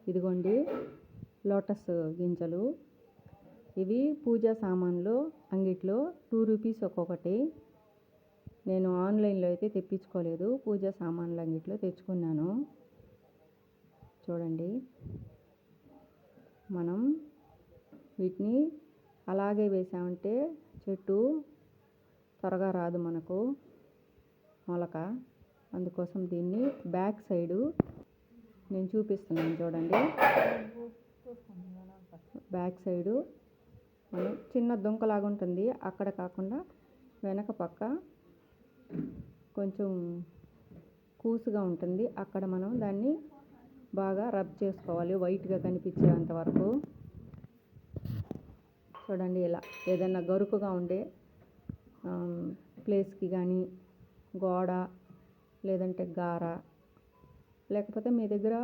ఇదిగోండి లోటస్ గింజలు. ఇవి పూజా సామాన్లు అంగిట్లో 2 రూపీస్ ఒక్కొక్కటి. నేను ఆన్లైన్లో అయితే తెప్పించుకోలేదు, పూజా సామాన్ల అంగిట్లో తెచ్చుకున్నాను. చూడండి, మనం వీటిని అలాగే వేసామంటే చెట్టు త్వరగా రాదు మనకు మొలక. అందుకోసం దీన్ని బ్యాక్ సైడు నేను చూపిస్తున్నాను చూడండి. బ్యాక్ సైడు మనం చిన్న దుంకలాగా ఉంటుంది, అక్కడ కాకుండా వెనక పక్క కొంచెం కూసుగా ఉంటుంది, అక్కడ మనం దాన్ని బాగా రబ్ చేసుకోవాలి వైట్గా కనిపించేంత వరకు. చూడండి, ఇలా ఏదైనా గరుకుగా ఉండే ప్లేస్కి కానీ గోడ, లేదంటే గార, లేకపోతే మీ దగ్గర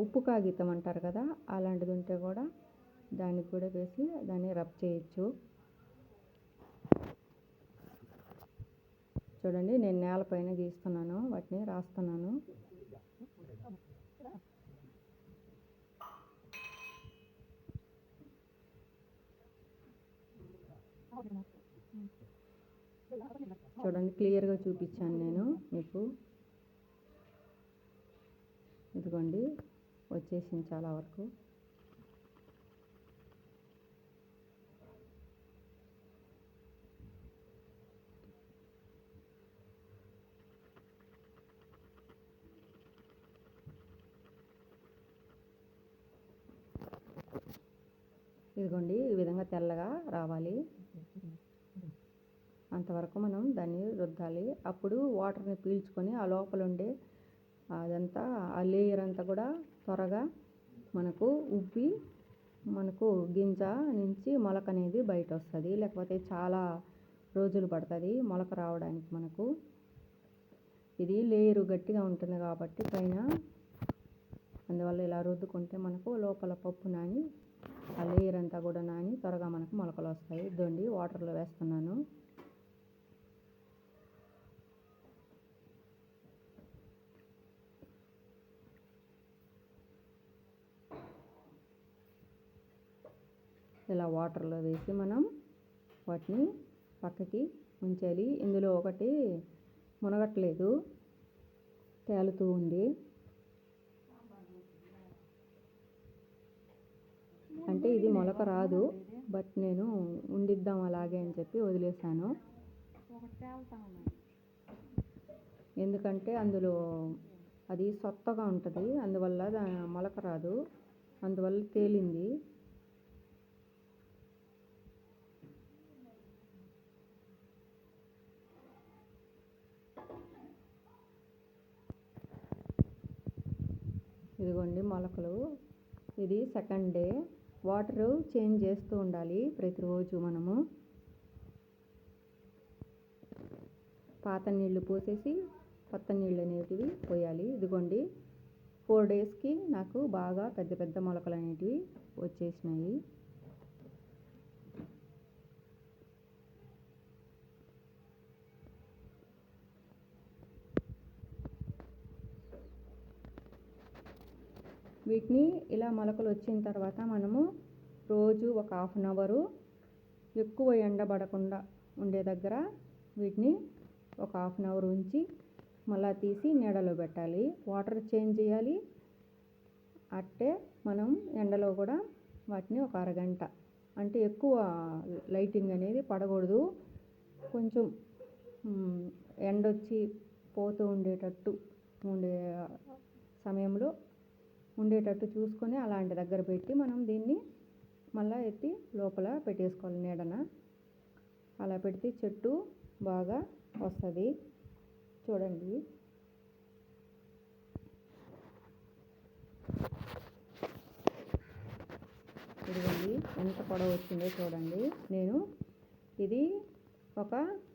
ఉప్పు కాగితం అంటారు కదా, అలాంటిది ఉంటే కూడా దానికి కూడా వేసి దాన్ని రబ్ చేయొచ్చు. చూడండి, నేను నేలపైన గీస్తున్నాను, వాటిని రాస్తున్నాను. చూడండి, క్లియర్గా చూపించాను నేను మీకు. ఇదిగోండి, వచ్చేసింది చాలా వరకు. ఇదిగోండి, ఈ విధంగా తెల్లగా రావాలి, అంతవరకు మనం దాన్ని రుద్దాలి. అప్పుడు వాటర్ని పీల్చుకొని ఆ లోపల ఉండే అదంతా ఆ లేయర్ అంతా కూడా త్వరగా మనకు ఉబ్బి మనకు గింజ నుంచి మొలక అనేది బయట వస్తుంది. లేకపోతే చాలా రోజులు పడుతుంది మొలక రావడానికి మనకు. ఇది లేయరు గట్టిగా ఉంటుంది కాబట్టి పైన, అందువల్ల ఇలా రుద్దుకుంటే మనకు లోపల పప్పు నాని ఆ లేయర్ అంతా కూడా నాని త్వరగా మనకు మొలకలు వస్తాయి. ఇదండి, వాటర్లో వేస్తున్నాను. ఇలా వాటర్లో వేసి మనం వాటిని పక్కకి ఉంచాలి. ఇందులో ఒకటి మునగట్లేదు, తేలుతూ ఉంది. అంటే ఇది మొలక రాదు, బట్ నేను ఉండిద్దాం అలాగే అని చెప్పి వదిలేసాను. ఎందుకంటే అందులో అది సొత్తగా ఉంటుంది, అందువల్ల మొలక రాదు, అందువల్ల తేలింది. ఇదిగోండి మొలకలు. ఇది సెకండ్ డే. వాటరు చేంజ్ చేస్తూ ఉండాలి ప్రతిరోజు. మనము పాత నీళ్లు పోసేసి కొత్త నీళ్ళు అనేటివి పోయాలి. ఇదిగోండి, 4 డేస్కి నాకు బాగా పెద్ద పెద్ద మొలకలు అనేటివి వచ్చేసినాయి. వీటిని ఇలా మొలకలు వచ్చిన తర్వాత మనము రోజు ఒక 1/2 అవరు ఎక్కువ ఎండబడకుండా ఉండే దగ్గర వీటిని ఒక 1/2 అవర్ ఉంచి మళ్ళీ తీసి నీడలో పెట్టాలి. వాటర్ చేంజ్ చేయాలి. అట్టే మనం ఎండలో కూడా వాటిని ఒక అరగంట, అంటే ఎక్కువ లైటింగ్ అనేది పడకూడదు, కొంచెం ఎండొచ్చి పోతూ ఉండేటట్టు ఉండే సమయంలో ఉండేటట్టు చూసుకొని అలాంటి దగ్గర పెట్టి మనం దీన్ని మళ్ళీ ఎత్తి లోపల పెట్టేసుకోవాలి నీడన. అలా పెడితే చెట్టు బాగా వస్తుంది. చూడండి, ఇదిగోండి ఎంత పొడవు వచ్చిందో చూడండి. నేను ఇది ఒక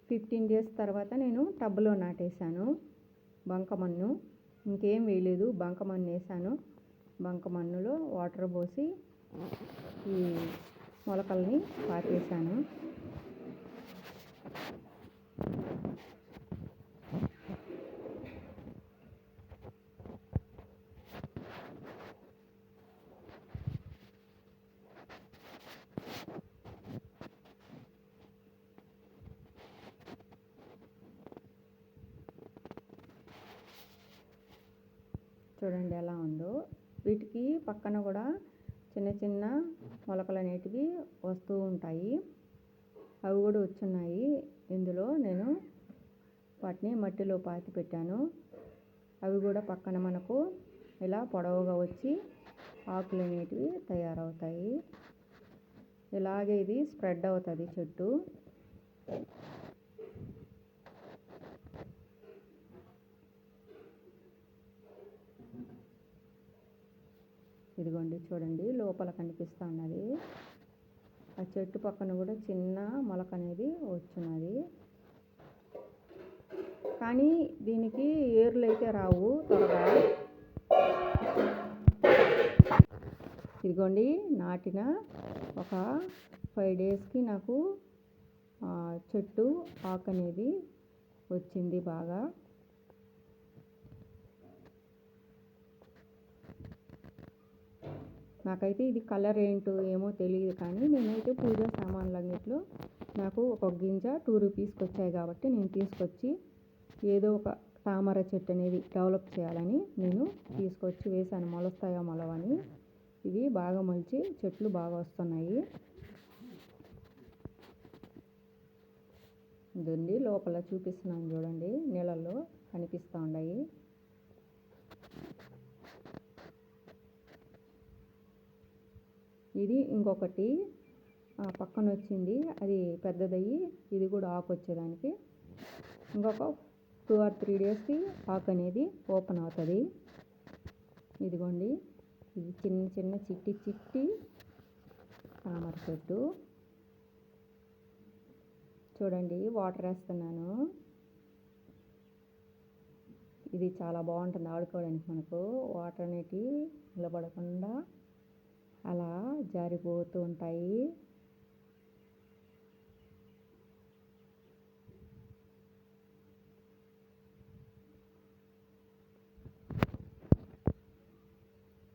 15 డేస్ తర్వాత నేను టబ్లో నాటేశాను. బంకమన్ను ఇంకేం వేయలేదు, బంకమన్ను వేసాను. బంకమన్నులో వాటర్ పోసి ఈ మొలకల్ని పాతేసాను. చూడండి ఎలా ఉందో. వీటికి పక్కన కూడా చిన్న చిన్న మొలకలు అనేటివి వస్తూ ఉంటాయి. అవి కూడా వచ్చున్నాయి. ఇందులో నేను వాటిని మట్టిలో పాతి పెట్టాను. అవి కూడా పక్కన మనకు ఇలా పొడవుగా వచ్చి ఆకులు అనేటివి తయారవుతాయి. ఇలాగే ఇది స్ప్రెడ్ అవుతుంది చెట్టు. ఇదిగోండి చూడండి లోపల కనిపిస్తూ ఉన్నది. ఆ చెట్టు పక్కన కూడా చిన్న మొలక అనేది వచ్చున్నది. కానీ దీనికి ఏర్లు అయితే రావు త్వరగా. ఇదిగోండి నాటిన ఒక 5 డేస్కి నాకు చెట్టు ఆకు అనేది వచ్చింది బాగా. నాకైతే ఇది కలర్ ఏంటో ఏమో తెలియదు, కానీ నేనైతే పూజా సామాన్లు అన్నిట్లో నాకు ఒక గింజ 2 రూపీస్కి వచ్చాయి కాబట్టి నేను తీసుకొచ్చి ఏదో ఒక తామర చెట్టు అనేది డెవలప్ చేయాలని నేను తీసుకొచ్చి వేసాను. మొలుస్తాయో మొలవని. ఇవి బాగా మొలిచి చెట్లు బాగా వస్తున్నాయి. ఇదండి లోపల చూపిస్తున్నాను చూడండి, నీళ్ళల్లో కనిపిస్తూ ఉన్నాయి. ఇది ఇంకొకటి పక్కన వచ్చింది, అది పెద్దదయ్యి ఇది కూడా ఆకు వచ్చేదానికి ఇంకొక 2 or 3 డేస్కి ఆకు అనేది ఓపెన్ అవుతుంది. ఇదిగోండి ఇది చిన్న చిన్న చిట్టి చిట్టి తామర చెట్టు. చూడండి వాటర్ వేస్తున్నాను. ఇది చాలా బాగుంటుంది ఆడుకోవడానికి. మనకు వాటర్ అనేటివి నిలబడకుండా అలా జారిపోతూ ఉంటాయి.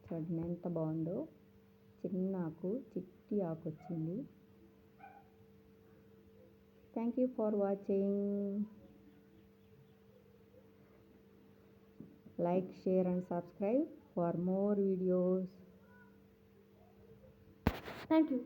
చూడండి ఎంత బాగుందో. చిన్న ఆకు, చిట్టి ఆకు వచ్చింది. Thank you for watching. Like, share and subscribe for more videos. Thank you.